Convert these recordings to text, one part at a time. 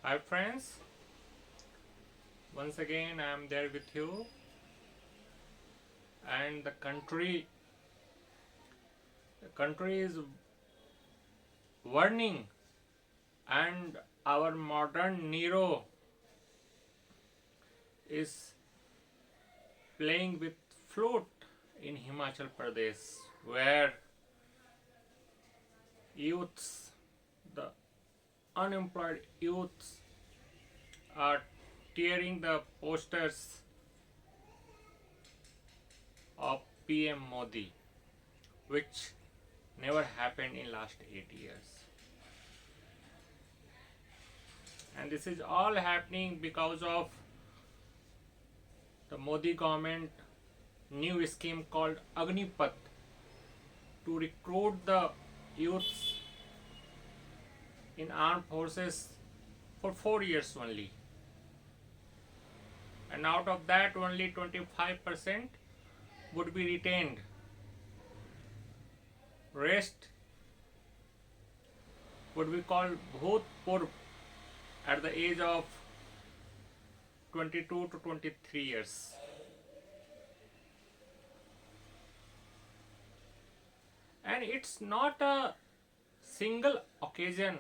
Hi friends, once again I am there with you, and the country is warning, and our modern Nero is playing with flute in Himachal Pradesh, where youths, the unemployed youths, are tearing the posters of PM Modi, which never happened in last 8 years. And this is all happening because of the Modi government new scheme called Agnipat to recruit the youths in armed forces for 4 years only. And out of that, only 25% would be retained. Rest would be called Bhoot Purv at the age of 22 to 23 years. And it's not a single occasion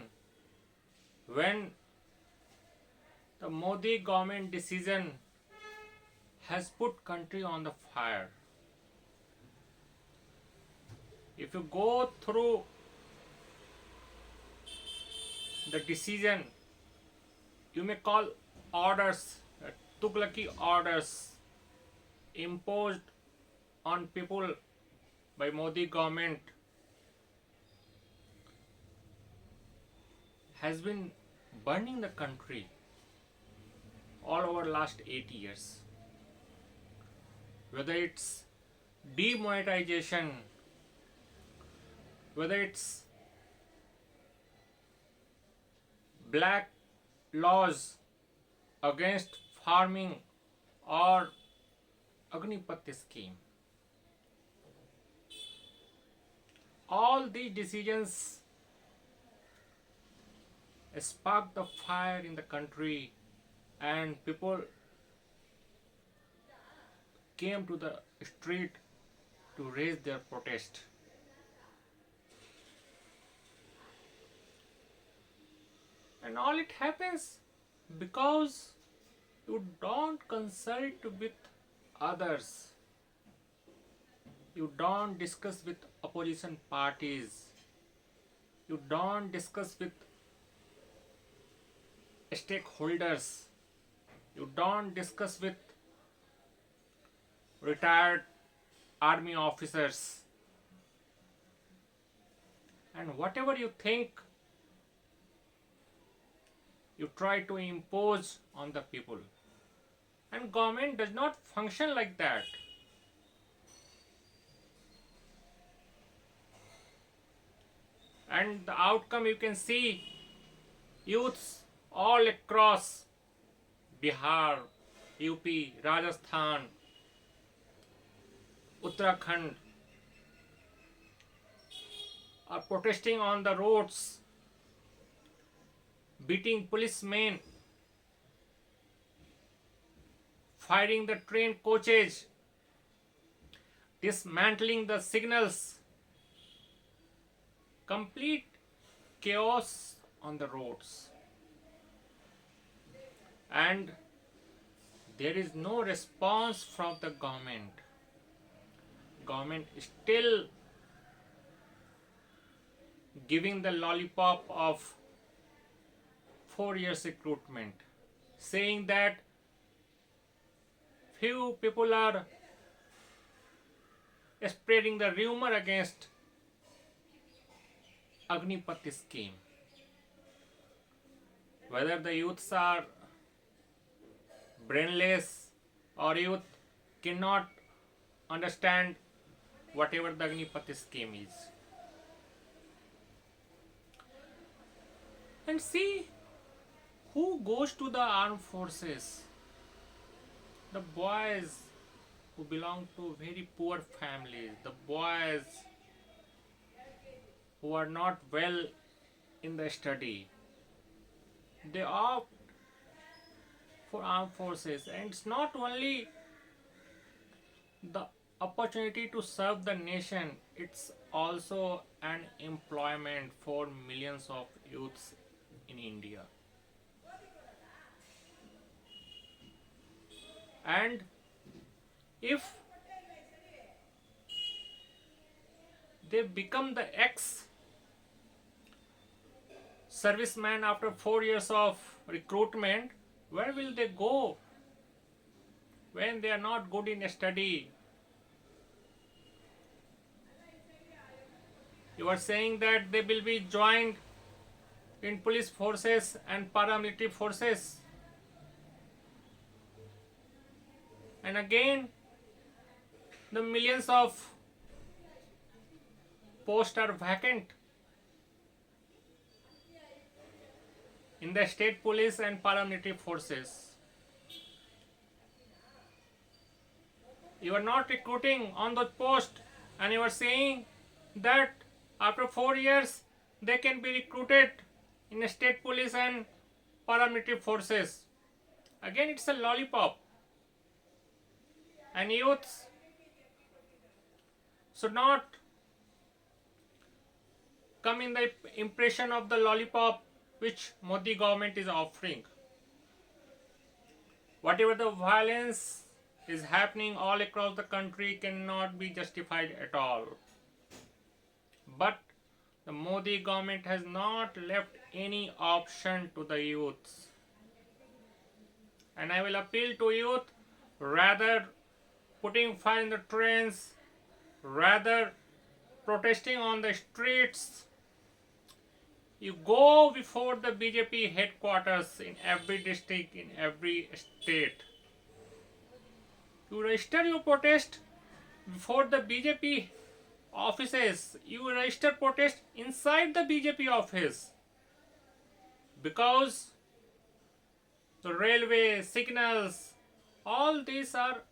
when the Modi government decision has put country on the fire. If you go through the decision, you may call orders, Tughlaqi orders imposed on people by Modi government has been burning the country all over last 8 years. Whether it's demonetization, whether it's black laws against farming or Agnipat scheme. All these decisions sparked the fire in the country, and people came to the street to raise their protest. And all it happens because you don't consult with others. You don't discuss with opposition parties. You don't discuss with stakeholders. You don't discuss with retired army officers. And whatever you think, you try to impose on the people. And government does not function like that. And the outcome you can see, youths all across Bihar, UP, Rajasthan, Uttarakhand are protesting on the roads, beating policemen, firing the train coaches, dismantling the signals, complete chaos on the roads. And there is no response from the government. Government is still giving the lollipop of 4 years recruitment, saying that few people are spreading the rumor against Agnipat scheme. Whether the youths are brainless or youth cannot understand whatever the Agnipat scheme is. And see who goes to the armed forces. The boys who belong to very poor families, the boys who are not well in the study, They opt for armed forces, and it's not only the opportunity to serve the nation, it's also an employment for millions of youths in India. And if they become the ex serviceman after 4 years of recruitment, where will they go when they are not good in study? You are saying that they will be joined in police forces and paramilitary forces. And again, the millions of posts are vacant in the state police and paramilitary forces. You are not recruiting on those posts, and you are saying that after 4 years they can be recruited in state police and paramilitary forces. Again, it's a lollipop, and youths should not come in the impression of the lollipop which Modi government is offering. Whatever the violence is happening all across the country cannot be justified at all. But the Modi government has not left any option to the youths. And I will appeal to youth, rather putting fire in the trains, rather protesting on the streets, you go before the BJP headquarters in every district, in every state. You register your protest before the BJP offices. You register protest inside the BJP office. Because the railway, signals, all these are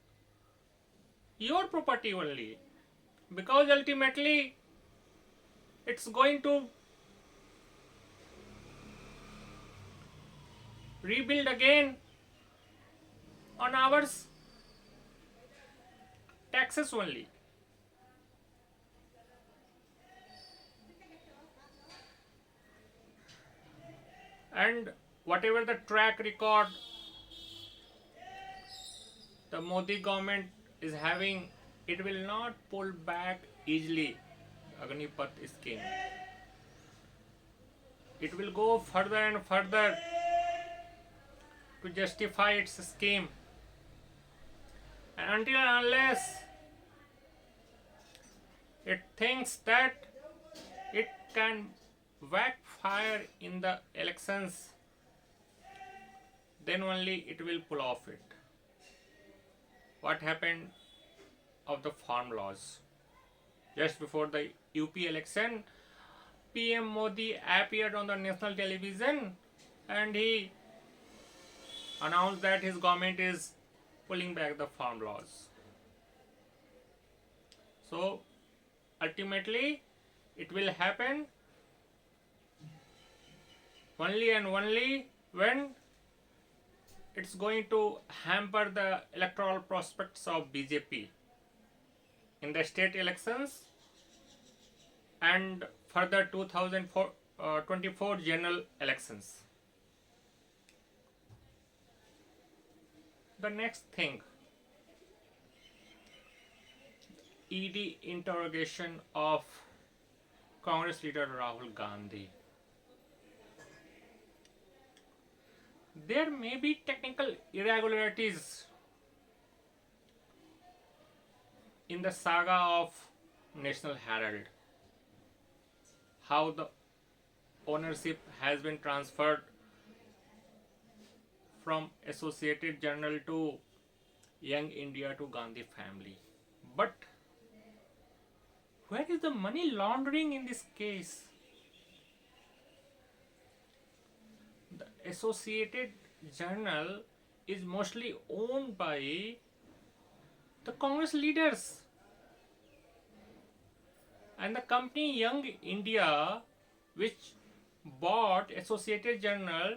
your property only. Because ultimately it's going to rebuild again on our taxes only. And whatever the track record the Modi government is having, it will not pull back easily Agnipath scheme. It will go further and further to justify its scheme. And until and unless it thinks that it can backfire in the elections, then only it will pull off it. What happened of the farm laws? Just before the UP election, PM Modi appeared on the national television and he announced that his government is pulling back the farm laws. So ultimately it will happen only and only when it's going to hamper the electoral prospects of BJP in the state elections and further 2024 general elections. The next thing, ED interrogation of Congress leader Rahul Gandhi. There may be technical irregularities in the saga of National Herald. How the ownership has been transferred from Associated Journal to Young India to Gandhi family. But where is the money laundering in this case? The Associated Journal is mostly owned by the Congress leaders. And the company Young India, which bought Associated Journal,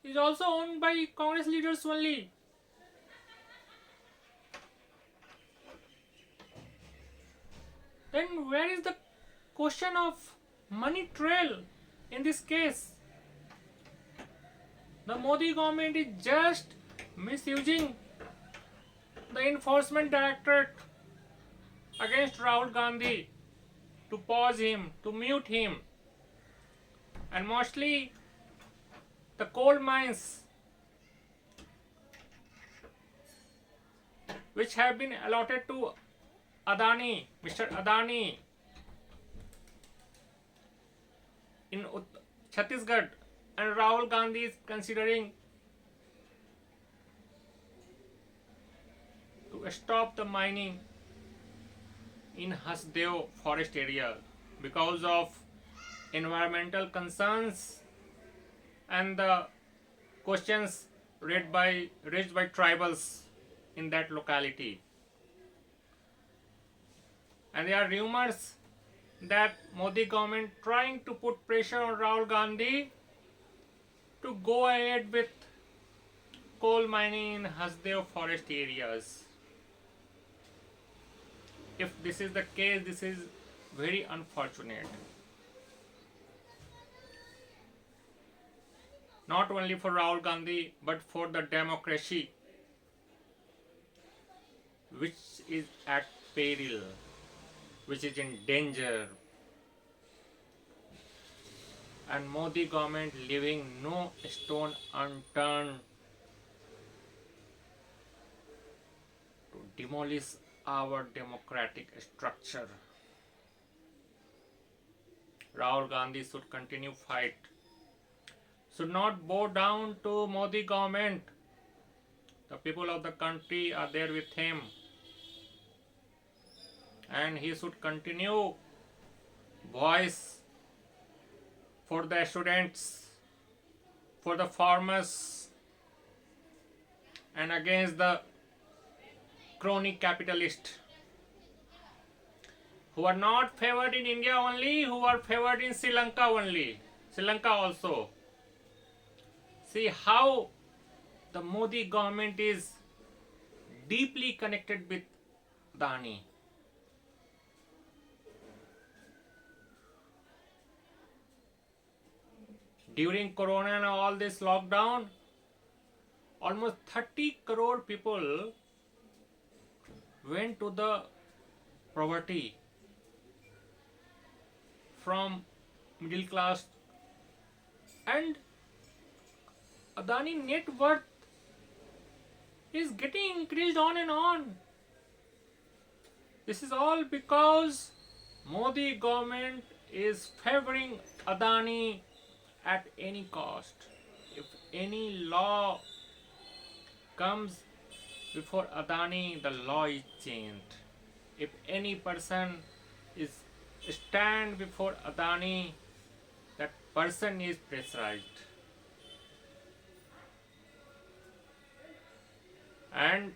is also owned by Congress leaders only. Then where is the question of money trail in this case? The Modi government is just misusing the enforcement directorate against Rahul Gandhi to pause him, to mute him, and mostly the coal mines which have been allotted to Adani, Mr. Adani in Chhattisgarh, and Rahul Gandhi is considering to stop the mining in Hasdeo forest area because of environmental concerns and the questions raised by tribals in that locality. And there are rumors that Modi government trying to put pressure on Rahul Gandhi to go ahead with coal mining in Hasdeo forest areas. If this is the case, this is very unfortunate. Not only for Rahul Gandhi, but for the democracy, which is at peril, which is in danger, and Modi government leaving no stone unturned to demolish our democratic structure. Rahul Gandhi should continue fight, should not bow down to Modi government. The people of the country are there with him, and he should continue voice for the students, for the farmers, and against the crony capitalists who are not favored in India only, who are favored in Sri Lanka only. Sri Lanka also. See how the Modi government is deeply connected with Adani. During Corona and all this lockdown, almost 30 crore people went to the poverty from middle class, and Adani net worth is getting increased on and on. This is all because Modi government is favoring Adani at any cost. If any law comes before Adani, the law is changed. If any person is stand before Adani, that person is pressurized. And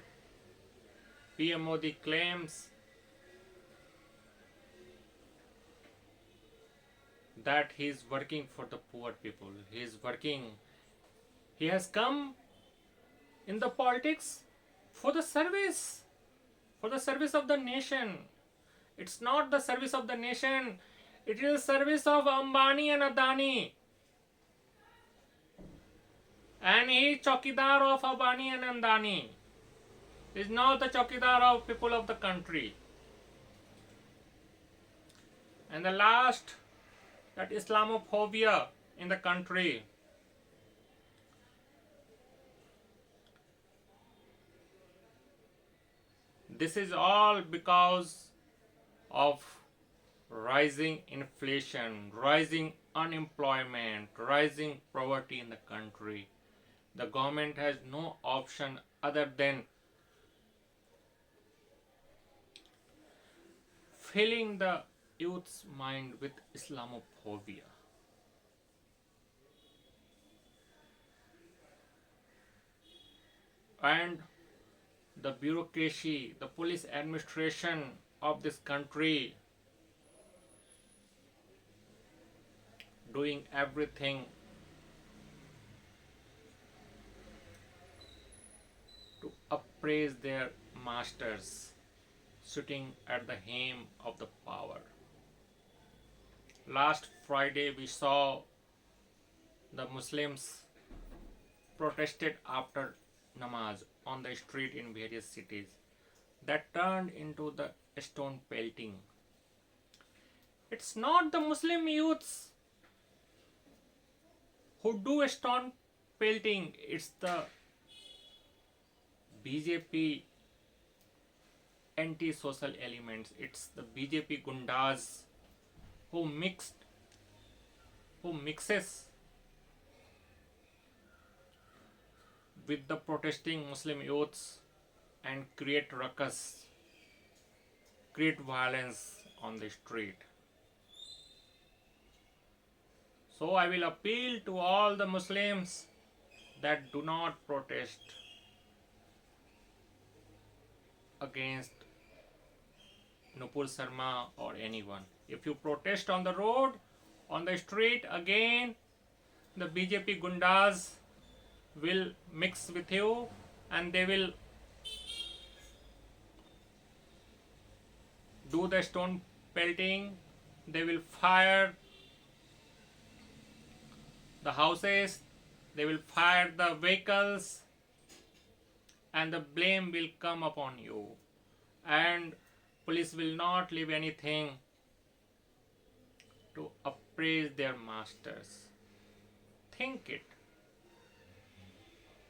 PM Modi claims that he is working for the poor people. He has come in the politics for the service of the nation. It's not the service of the nation, it is the service of Ambani and Adani. And he is Chowkidar of Ambani and Adani. He is not the Chowkidar of people of the country. And the last, that Islamophobia in the country. This is all because of rising inflation, rising unemployment, rising poverty in the country. The government has no option other than filling the youth's mind with Islamophobia. And the bureaucracy, the police administration of this country doing everything appraise their masters sitting at the helm of the power. Last Friday, we saw the Muslims protested after namaz on the street in various cities that turned into the stone pelting. It's not the Muslim youths who do stone pelting, it's the BJP anti-social elements, it's the BJP gundas who mixes with the protesting Muslim youths and create ruckus, create violence on the street. So I will appeal to all the Muslims that do not protest against Nupur Sharma or anyone. If you protest on the road, on the street, again the BJP gundas will mix with you and they will do the stone pelting, they will fire the houses, they will fire the vehicles, and the blame will come upon you. And police will not leave anything to appraise their masters. Think it.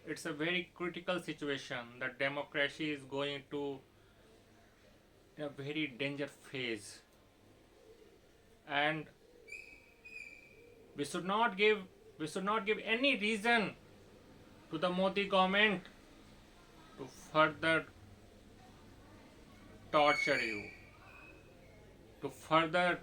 It's a very critical situation. The democracy is going to a very danger phase, and we should not give any reason to the Modi government to further torture you, to further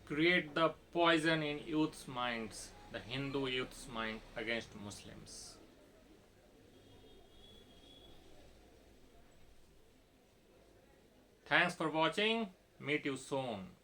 create the poison in youth's minds, the Hindu youth's mind against Muslims. Thanks for watching. Meet you soon.